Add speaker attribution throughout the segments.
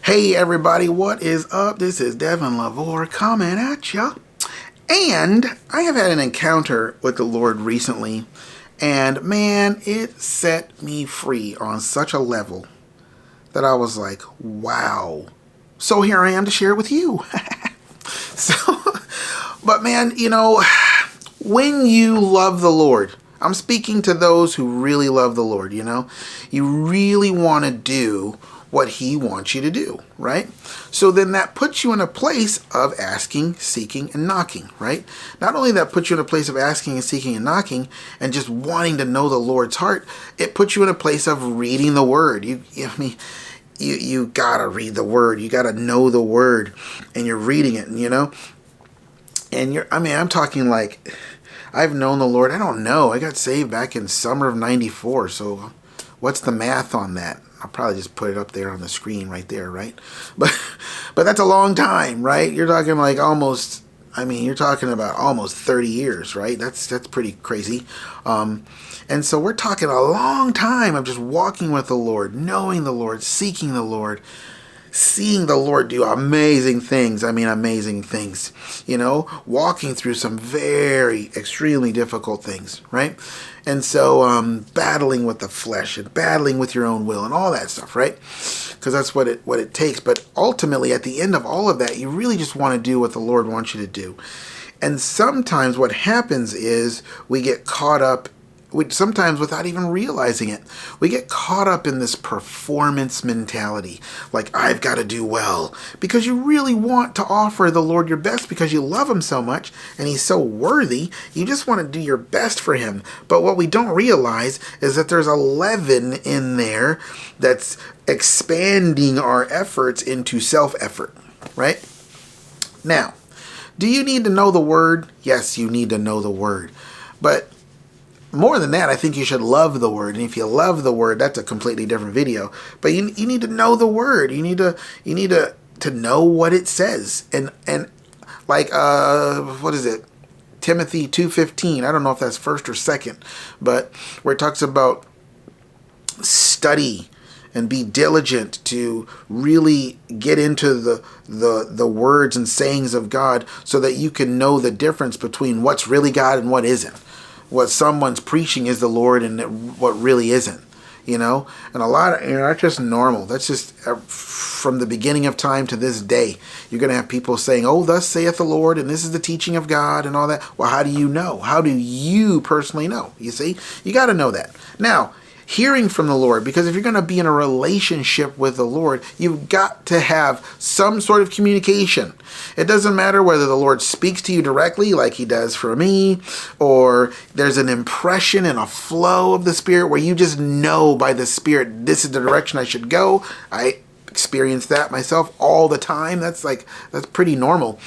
Speaker 1: Hey everybody, what is up? This is Devin LaVore coming at ya. And I have had an encounter with the Lord recently, and man, it set me free on such a level that I was like, wow. So here I am to share it with you. But man, when you love the Lord, I'm speaking to those who really love the Lord, you really want to do what he wants you to do, right? So then that puts you in a place of asking, seeking, and knocking, right? Not only that puts you in a place of asking and seeking and knocking and just wanting to know the Lord's heart, it puts you in a place of reading the Word. You gotta read the Word. You gotta know the Word, and you're reading it, and I'm talking like, I've known the Lord, I don't know, I got saved back in summer of 94, so what's the math on that? I'll probably just put it up there on the screen right there, right? But that's a long time, right? You're talking like you're talking about almost 30 years, right? That's pretty crazy. And so we're talking a long time of just walking with the Lord, knowing the Lord, seeking the Lord, seeing the Lord do amazing things. Amazing things, walking through some very extremely difficult things, right? And so battling with the flesh and battling with your own will and all that stuff, right? Because that's what it takes. But ultimately, at the end of all of that, you really just want to do what the Lord wants you to do. And sometimes what happens is we get caught up, sometimes without even realizing it, we get caught up in this performance mentality. Like, I've got to do well. Because you really want to offer the Lord your best because you love him so much and he's so worthy. You just want to do your best for him. But what we don't realize is that there's a leaven in there that's expanding our efforts into self-effort, right? Now, do you need to know the Word? Yes, you need to know the Word. But more than that, I think you should love the Word. And if you love the Word, that's a completely different video. But you need to know the Word. You need to know what it says. And like what is it? Timothy 2:15. I don't know if that's first or second, but where it talks about study and be diligent to really get into the words and sayings of God so that you can know the difference between what's really God and what isn't. What someone's preaching is the Lord and what really isn't, and a lot of, that's just normal. That's just from the beginning of time to this day. You're going to have people saying, oh, thus saith the Lord, and this is the teaching of God and all that. Well, how do you know? How do you personally know? You see, you got to know that. Now, hearing from the Lord, because if you're going to be in a relationship with the Lord, you've got to have some sort of communication. It doesn't matter whether the Lord speaks to you directly like he does for me, or there's an impression and a flow of the Spirit where you just know by the Spirit, this is the direction I should go. I experience that myself all the time. That's pretty normal.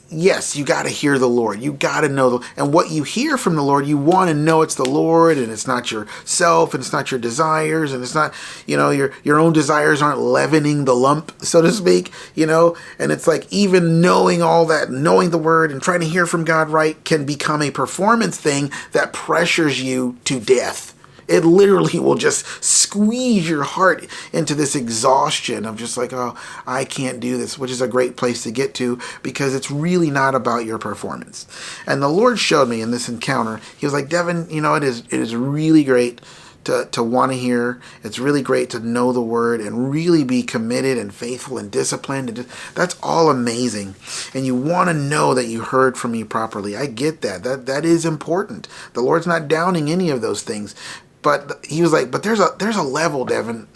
Speaker 1: Yes, you got to hear the Lord. You got to know. And what you hear from the Lord, you want to know it's the Lord, and it's not yourself, and it's not your desires, and it's not, your own desires aren't leavening the lump, so to speak, and it's like even knowing all that, knowing the Word and trying to hear from God right can become a performance thing that pressures you to death. It literally will just squeeze your heart into this exhaustion of just like, oh, I can't do this, which is a great place to get to because it's really not about your performance. And the Lord showed me in this encounter, he was like, Devin, it is really great to want to hear. It's really great to know the Word and really be committed and faithful and disciplined. And that's all amazing. And you want to know that you heard from me properly. I get that. That is important. The Lord's not downing any of those things. But he was like, but there's a level, Devin.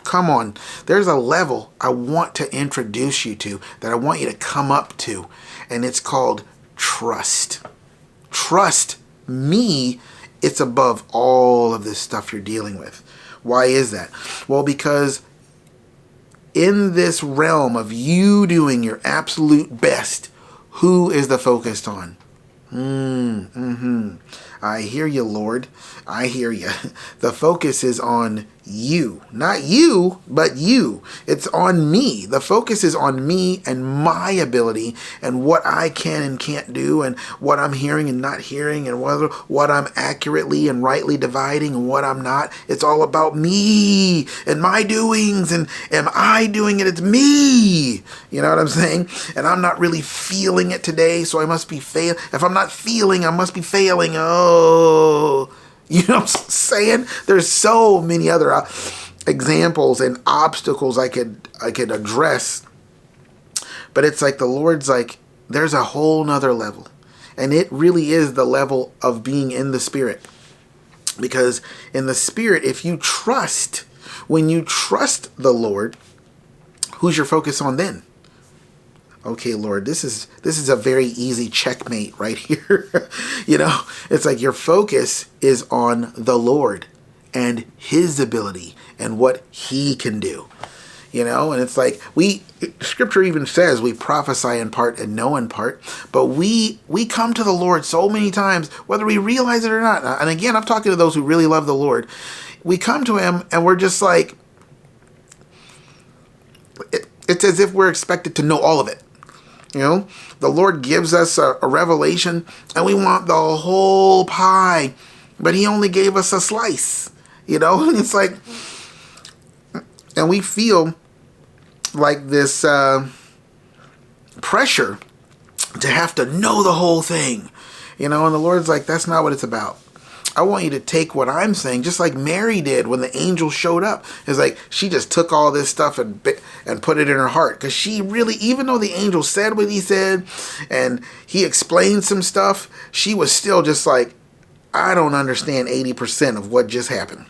Speaker 1: Come on. There's a level I want to introduce you to, that I want you to come up to. And it's called trust. Trust me. It's above all of this stuff you're dealing with. Why is that? Well, because in this realm of you doing your absolute best, who is the focus on? I hear you, Lord. I hear you. The focus is on you. Not you, but you. It's on me. The focus is on me and my ability and what I can and can't do and what I'm hearing and not hearing and what I'm accurately and rightly dividing and what I'm not. It's all about me and my doings, and am I doing it? It's me. You know what I'm saying? And I'm not really feeling it today, so I must be failing. If I'm not feeling, I must be failing. Oh, you know what I'm saying? There's so many other examples and obstacles I could address. But it's like the Lord's like, there's a whole nother level. And it really is the level of being in the Spirit. Because in the Spirit, if you trust, when you trust the Lord, who's your focus on then? Okay, Lord, this is a very easy checkmate right here. You know, it's like your focus is on the Lord and his ability and what he can do. You know, and it's like Scripture even says we prophesy in part and know in part, but we come to the Lord so many times, whether we realize it or not. And again, I'm talking to those who really love the Lord. We come to him and we're just like, it's as if we're expected to know all of it. You know, the Lord gives us a revelation and we want the whole pie, but he only gave us a slice, you know, and it's like, and we feel like this pressure to have to know the whole thing, you know, and the Lord's like, that's not what it's about. I want you to take what I'm saying, just like Mary did when the angel showed up. It's like she just took all this stuff and put it in her heart. Because she really, even though the angel said what he said and he explained some stuff, she was still just like, I don't understand 80% of what just happened.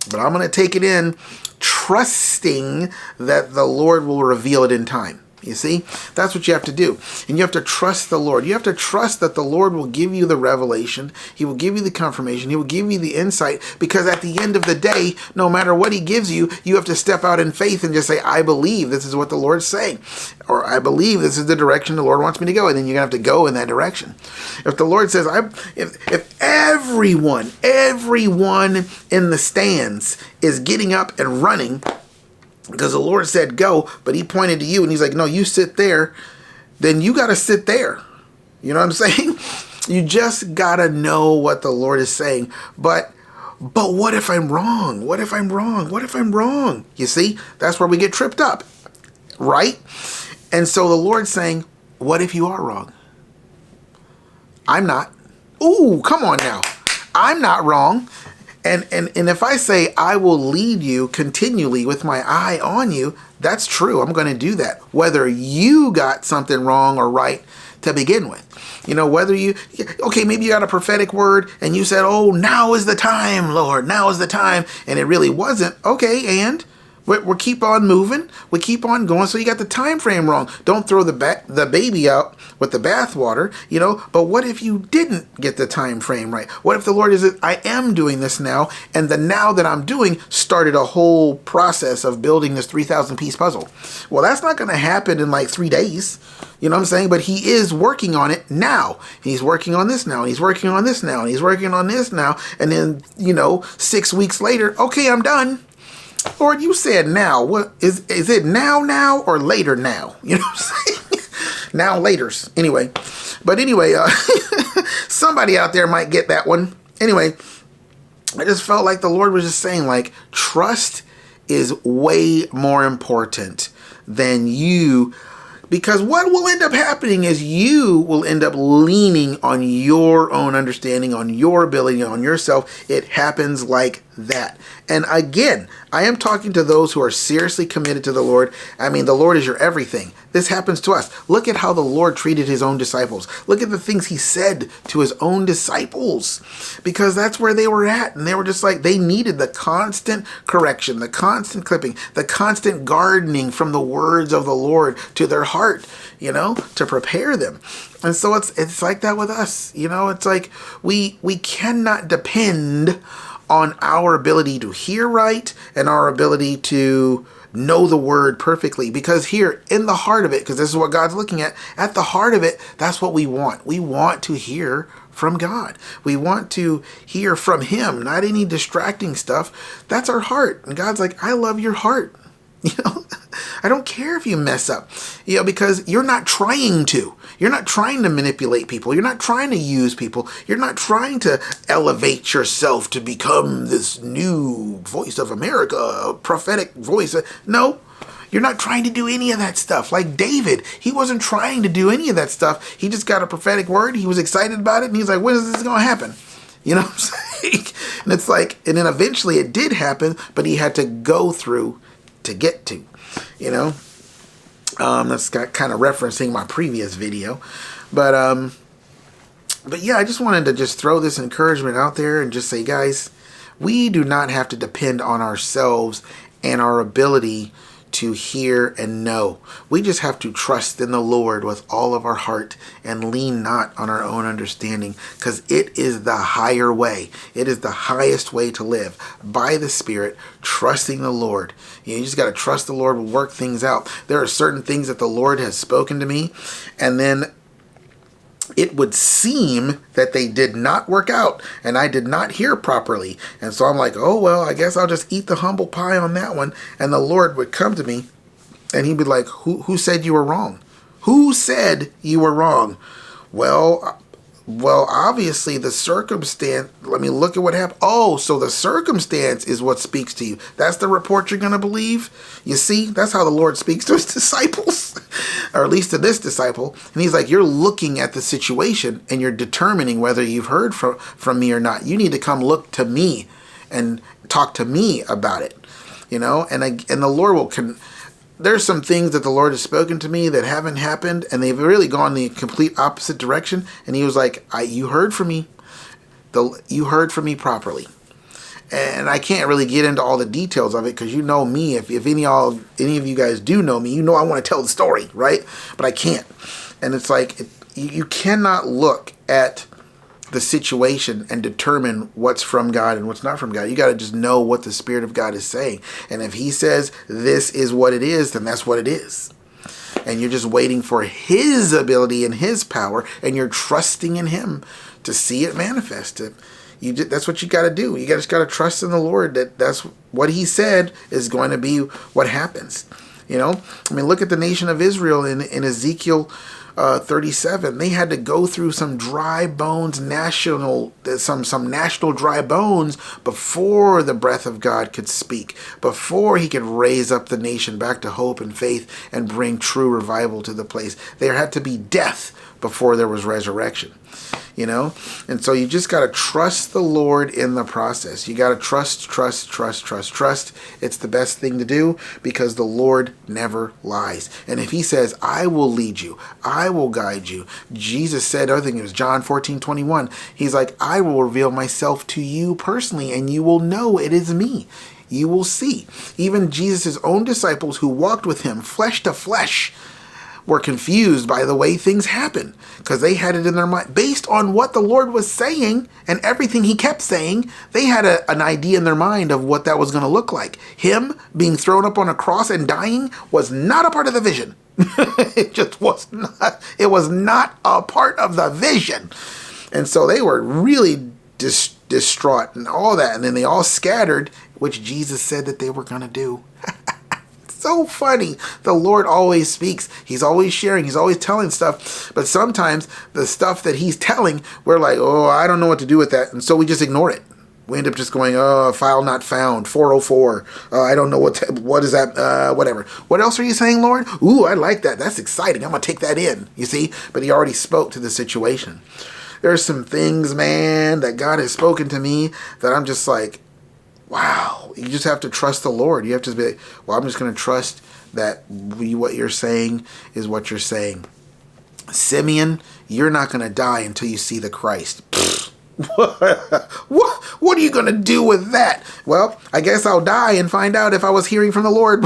Speaker 1: But I'm going to take it in, trusting that the Lord will reveal it in time. You see, that's what you have to do. And you have to trust the Lord. You have to trust that the Lord will give you the revelation. He will give you the confirmation. He will give you the insight, because at the end of the day, no matter what he gives you, you have to step out in faith and just say, I believe this is what the Lord's saying. Or I believe this is the direction the Lord wants me to go. And then you're going to have to go in that direction. If the Lord says, if everyone in the stands is getting up and running, because the Lord said go, but he pointed to you and he's like, no, you sit there, then you got to sit there. You know what I'm saying? You just got to know what the Lord is saying. But what if I'm wrong? What if I'm wrong? What if I'm wrong? You see, that's where we get tripped up, right? And so the Lord's saying, what if you are wrong? I'm not. Ooh, come on now. I'm not wrong. And if I say I will lead you continually with my eye on you, that's true. I'm going to do that. Whether you got something wrong or right to begin with. You know, whether okay, maybe you got a prophetic word and you said, oh, now is the time, Lord. Now is the time. And it really wasn't. Okay, and we keep on moving. We keep on going. So you got the time frame wrong. Don't throw the baby out with the bathwater, you know. But what if you didn't get the time frame right? What if the Lord is, I am doing this now, and the now that I'm doing started a whole process of building this 3,000 piece puzzle? Well, that's not going to happen in like 3 days. You know what I'm saying? But he is working on it now. He's working on this now. And he's working on this now. And he's working on this now. And then, 6 weeks later, okay, I'm done. Lord, you said now. What is it now or later now? You know what I'm saying? Now laters. Anyway. But anyway, somebody out there might get that one. Anyway, I just felt like the Lord was just saying, like, trust is way more important than you. Because what will end up happening is you will end up leaning on your own understanding, on your ability, on yourself. It happens like that. And again, I am talking to those who are seriously committed to the Lord. I mean, the Lord is your everything. This happens to us. Look at how the Lord treated his own disciples. Look at the things he said to his own disciples, because that's where they were at. And they were just like, they needed the constant correction, the constant clipping, the constant gardening from the words of the Lord to their heart, to prepare them. And so it's like that with us. It's like we cannot depend on our ability to hear right and our ability to know the word perfectly. Because here in the heart of it, because this is what God's looking at the heart of it, that's what we want. We want to hear from God. We want to hear from him, not any distracting stuff. That's our heart. And God's like, I love your heart. You know, I don't care if you mess up, you know, because you're not trying to. You're not trying to manipulate people. You're not trying to use people. You're not trying to elevate yourself to become this new voice of America, a prophetic voice. No, you're not trying to do any of that stuff. Like David, he wasn't trying to do any of that stuff. He just got a prophetic word. He was excited about it. And he's like, when is this going to happen? You know what I'm saying? And it's like, and then eventually it did happen, but he had to go through to get to, you know. That's kind of referencing my previous video, but yeah, I just wanted to just throw this encouragement out there and just say, guys, we do not have to depend on ourselves and our ability to hear and know. We just have to trust in the Lord with all of our heart and lean not on our own understanding, because it is the higher way. It is the highest way to live, by the Spirit, trusting the Lord. You just got to trust the Lord will work things out. There are certain things that the Lord has spoken to me, and then it would seem that they did not work out and I did not hear properly. And so I'm like, oh, well, I guess I'll just eat the humble pie on that one. And the Lord would come to me and he'd be like, who said you were wrong? Who said you were wrong? Well, obviously the circumstance, let me look at what happened. Oh, so the circumstance is what speaks to you. That's the report you're going to believe? You see, that's how the Lord speaks to his disciples, or at least to this disciple. And he's like, you're looking at the situation and you're determining whether you've heard from me or not. You need to come look to me and talk to me about it, you know, and the Lord will there's some things that the Lord has spoken to me that haven't happened, and they've really gone the complete opposite direction. And he was like, you heard from me. You heard from me properly. And I can't really get into all the details of it, because you know me. If any of you guys do know me, you know I want to tell the story, right? But I can't. And it's like, you cannot look at the situation and determine what's from God and what's not from God. You got to just know what the Spirit of God is saying. And if he says this is what it is, then that's what it is. And you're just waiting for his ability and his power, and you're trusting in him to see it manifest. That's what you got to do. You just got to trust in the Lord that that's what he said is going to be what happens. You know, I mean, look at the nation of Israel in Ezekiel 37. They had to go through some dry bones, some national dry bones before the breath of God could speak, before he could raise up the nation back to hope and faith and bring true revival to the place. There had to be death before there was resurrection. You know, and so you just got to trust the Lord in the process. You got to trust. It's the best thing to do, because the Lord never lies. And if he says, I will lead you, I will guide you. Jesus said, I think it was John 14:21. He's like, I will reveal myself to you personally, and you will know it is me. You will see. Even Jesus' own disciples who walked with him flesh to flesh were confused by the way things happen, because they had it in their mind based on what the Lord was saying and everything he kept saying. They had an idea in their mind of what that was going to look like. Him being thrown up on a cross and dying was not a part of the vision. It just was not. It was not a part of the vision. And so they were really distraught and all that. And then they all scattered, which Jesus said that they were going to do. So funny. The Lord always speaks. He's always sharing. He's always telling stuff. But sometimes the stuff that he's telling, we're like, oh, I don't know what to do with that. And so we just ignore it. We end up just going, oh, file not found, 404. I don't know what is that, whatever. What else are you saying, Lord? Ooh, I like that. That's exciting. I'm going to take that in, you see? But he already spoke to the situation. There's some things, man, that God has spoken to me that I'm just like, wow. You just have to trust the Lord. You have to be like, well, I'm just going to trust that what you're saying is what you're saying. Simeon, you're not going to die until you see the Christ. What are you going to do with that? Well, I guess I'll die and find out if I was hearing from the Lord.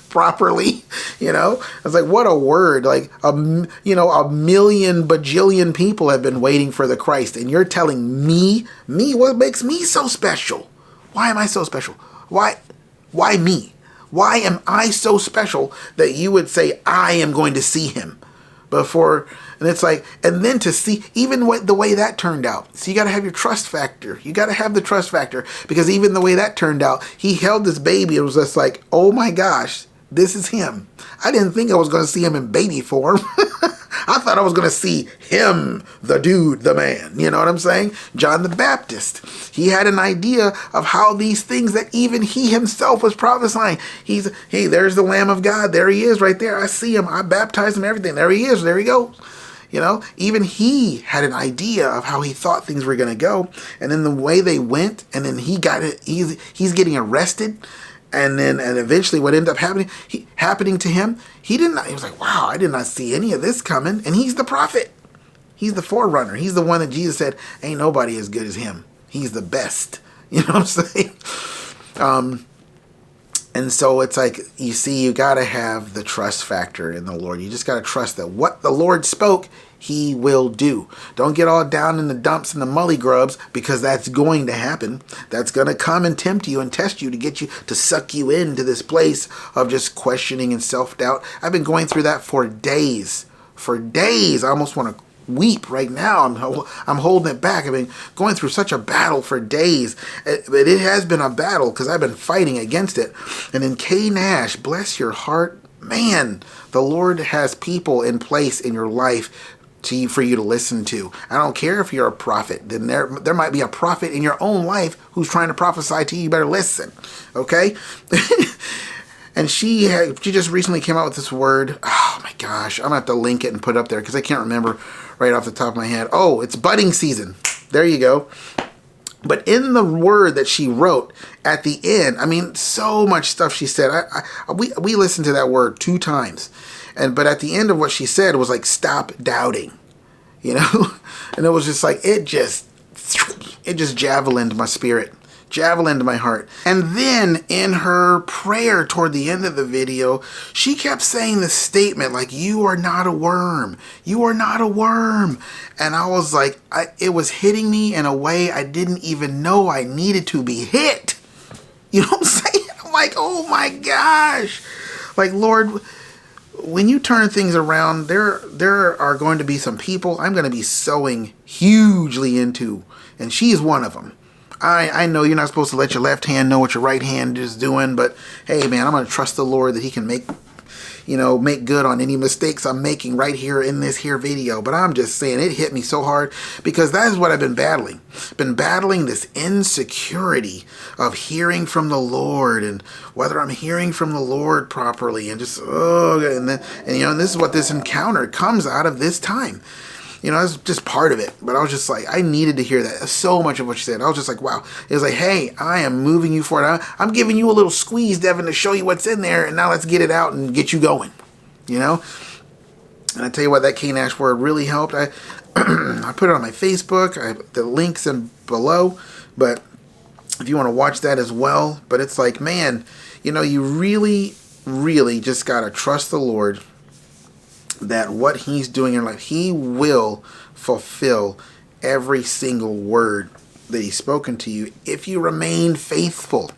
Speaker 1: properly. I was like, what a word. Like, a million bajillion people have been waiting for the Christ, and you're telling me what makes me so special? Why am I so special? Why me? Why am I so special that you would say I am going to see him before? And it's like, and then to see even the way that turned out. So you got to have your trust factor. You got to have the trust factor, because even the way that turned out, he held this baby. It was just like, oh my gosh, this is him. I didn't think I was going to see him in baby form. I thought I was going to see him, the dude, the man. You know what I'm saying? John the Baptist. He had an idea of how these things that even he himself was prophesying. Hey, there's the Lamb of God. There he is right there. I see him. I baptized him, everything. There he is. There he goes. Even he had an idea of how he thought things were going to go. And then the way they went, and then he got it. He's getting arrested. And eventually what ended up happening to him, he was like, wow, I did not see any of this coming. And he's the prophet. He's the forerunner. He's the one that Jesus said, ain't nobody as good as him. He's the best. You know what I'm saying? And so it's like, you see, you got to have the trust factor in the Lord. You just got to trust that what the Lord spoke, he will do. Don't get all down in the dumps and the mully grubs, because that's going to happen. That's going to come and tempt you and test you to get you to suck you into this place of just questioning and self-doubt. I've been going through that for days. For days. I almost want to weep right now. I'm holding it back. I've been going through such a battle for days. But it has been a battle because I've been fighting against it. And in NASH, bless your heart, man, the Lord has people in place in your life for you to listen to. I don't care if you're a prophet. Then there might be a prophet in your own life who's trying to prophesy to you. You better listen. Okay? And she just recently came out with this word. Oh my gosh. I'm going to have to link it and put it up there because I can't remember right off the top of my head. Oh, it's budding season. There you go. But in the word that she wrote at the end, I mean, so much stuff she said. We listened to that word 2 times. But at the end of what she said, it was like, stop doubting. And it was just like, it just javelined my spirit. Javelin to my heart. And then in her prayer toward the end of the video, she kept saying this statement like, you are not a worm. You are not a worm. And I was like, it was hitting me in a way I didn't even know I needed to be hit. You know what I'm saying? I'm like, oh my gosh. Like, Lord, when you turn things around, there are going to be some people I'm going to be sowing hugely into. And she's one of them. I know you're not supposed to let your left hand know what your right hand is doing, but hey, man, I'm going to trust the Lord that he can make good on any mistakes I'm making right here in this here video. But I'm just saying, it hit me so hard because that is what I've been battling. Been battling this insecurity of hearing from the Lord and whether I'm hearing from the Lord properly, and just, and this is what this encounter comes out of this time. It's just part of it. But I was just like, I needed to hear that. So much of what she said. I was just like, wow. It was like, hey, I am moving you forward. I'm giving you a little squeeze, Devin, to show you what's in there. And now let's get it out and get you going. And I tell you what, that NASH word really helped. I put it on my Facebook. The link's in below. But if you want to watch that as well. But it's like, man, you really, really just got to trust the Lord that what he's doing in your life, he will fulfill every single word that he's spoken to you if you remain faithful.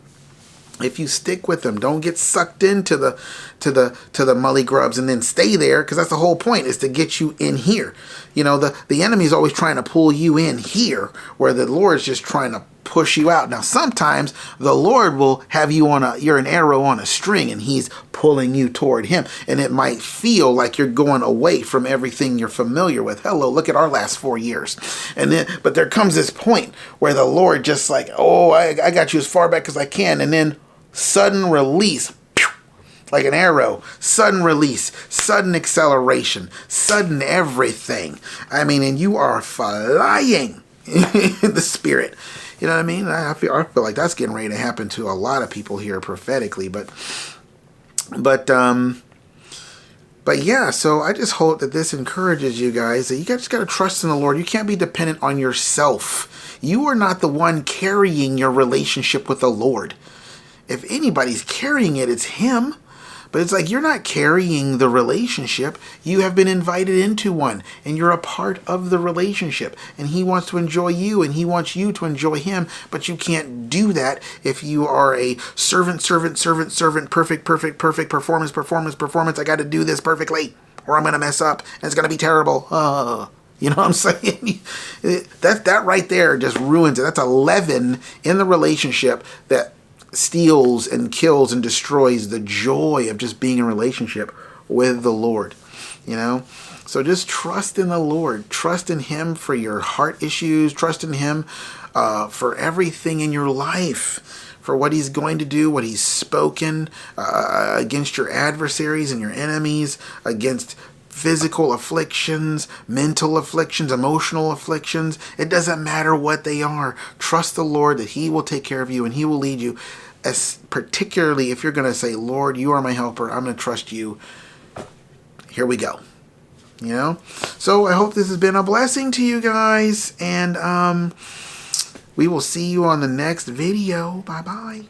Speaker 1: If you stick with him, don't get sucked into the mully grubs and then stay there, because that's the whole point, is to get you in here. The enemy is always trying to pull you in here, where the Lord's just trying to push you out. Now, sometimes the Lord will have you you're an arrow on a string, and he's pulling you toward him. And it might feel like you're going away from everything you're familiar with. Hello, look at our last 4 years. But there comes this point where the Lord just like, oh, I got you as far back as I can. And then sudden release, like an arrow, sudden release, sudden acceleration, sudden everything. I mean, and you are flying in the spirit. You know what I mean? I feel like that's getting ready to happen to a lot of people here prophetically. But yeah, so I just hope that this encourages you guys, that you just got to trust in the Lord. You can't be dependent on yourself. You are not the one carrying your relationship with the Lord. If anybody's carrying it, it's him. But it's like you're not carrying the relationship. You have been invited into one, and you're a part of the relationship. And he wants to enjoy you, and he wants you to enjoy him. But you can't do that if you are a servant, perfect, performance. I got to do this perfectly, or I'm going to mess up, and it's going to be terrible. You know what I'm saying? That right there just ruins it. That's a leaven in the relationship that steals and kills and destroys the joy of just being in a relationship with the Lord. You know? So just trust in the Lord. Trust in him for your heart issues. Trust in him for everything in your life. For what he's going to do, what he's spoken against your adversaries and your enemies, against physical afflictions, mental afflictions, emotional afflictions. It doesn't matter what they are. Trust the Lord that he will take care of you and he will lead you. As particularly if you're going to say, Lord, you are my helper. I'm going to trust you. Here we go. You know? So I hope this has been a blessing to you guys. And we will see you on the next video. Bye-bye.